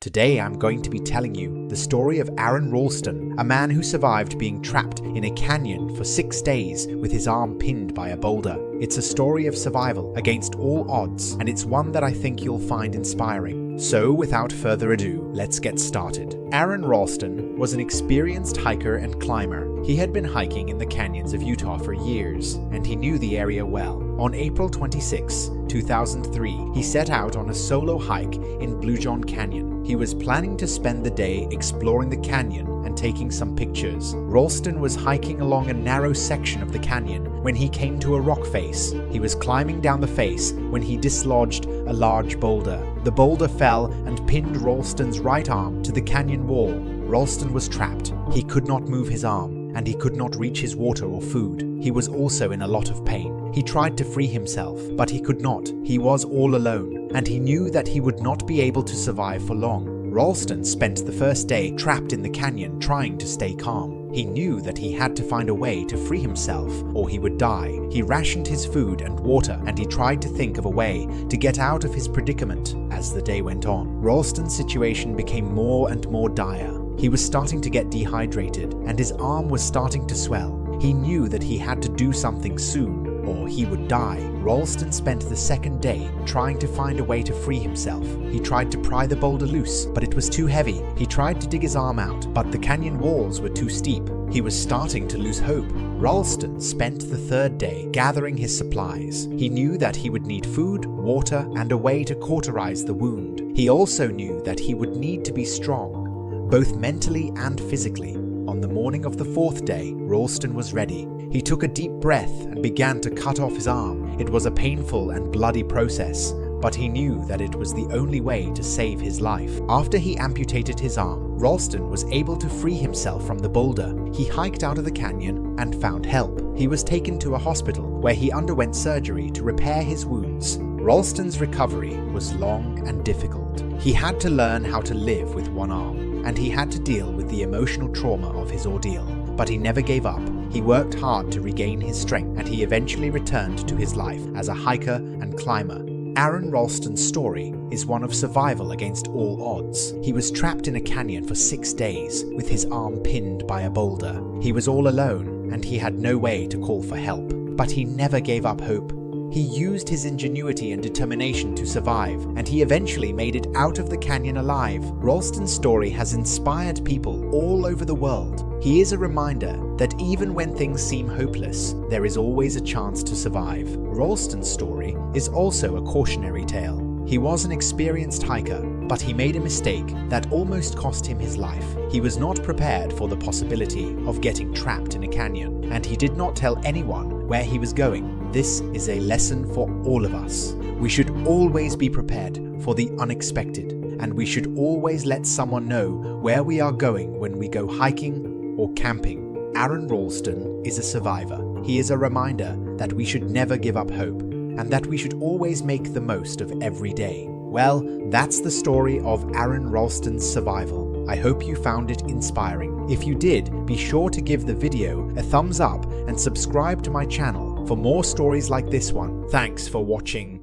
Today I'm going to be telling you the story of Aron Ralston, a man who survived being trapped in a canyon for 6 days with his arm pinned by a boulder. It's a story of survival against all odds, and it's one that I think you'll find inspiring. So without further ado, let's get started. Aron Ralston was an experienced hiker and climber. He had been hiking in the canyons of Utah for years, and he knew the area well. On April 26, 2003, he set out on a solo hike in Blue John Canyon. He was planning to spend the day exploring the canyon and taking some pictures. Ralston was hiking along a narrow section of the canyon when he came to a rock face. He was climbing down the face when he dislodged a large boulder. The boulder fell and pinned Ralston's right arm to the canyon wall. Ralston was trapped. He could not move his arm, and he could not reach his water or food. He was also in a lot of pain. He tried to free himself, but he could not. He was all alone, and he knew that he would not be able to survive for long. Ralston spent the first day trapped in the canyon trying to stay calm. He knew that he had to find a way to free himself, or he would die. He rationed his food and water, and he tried to think of a way to get out of his predicament as the day went on. Ralston's situation became more and more dire. He was starting to get dehydrated, and his arm was starting to swell. He knew that he had to do something soon, or he would die. Ralston spent the second day trying to find a way to free himself. He tried to pry the boulder loose, but it was too heavy. He tried to dig his arm out, but the canyon walls were too steep. He was starting to lose hope. Ralston spent the third day gathering his supplies. He knew that he would need food, water, and a way to cauterize the wound. He also knew that he would need to be strong, both mentally and physically. On the morning of the fourth day, Ralston was ready. He took a deep breath and began to cut off his arm. It was a painful and bloody process, but he knew that it was the only way to save his life. After he amputated his arm, Ralston was able to free himself from the boulder. He hiked out of the canyon and found help. He was taken to a hospital where he underwent surgery to repair his wounds. Ralston's recovery was long and difficult. He had to learn how to live with one arm, and he had to deal with the emotional trauma of his ordeal. But he never gave up. He worked hard to regain his strength, and he eventually returned to his life as a hiker and climber. Aron Ralston's story is one of survival against all odds. He was trapped in a canyon for 6 days with his arm pinned by a boulder. He was all alone, and he had no way to call for help. But he never gave up hope. He used his ingenuity and determination to survive, and he eventually made it out of the canyon alive. Ralston's story has inspired people all over the world. He is a reminder that even when things seem hopeless, there is always a chance to survive. Ralston's story is also a cautionary tale. He was an experienced hiker, but he made a mistake that almost cost him his life. He was not prepared for the possibility of getting trapped in a canyon, and he did not tell anyone where he was going. This is a lesson for all of us. We should always be prepared for the unexpected, and we should always let someone know where we are going when we go hiking or camping. Aron Ralston is a survivor. He is a reminder that we should never give up hope, and that we should always make the most of every day. Well, that's the story of Aron Ralston's survival. I hope you found it inspiring. If you did, be sure to give the video a thumbs up and subscribe to my channel for more stories like this one. Thanks for watching.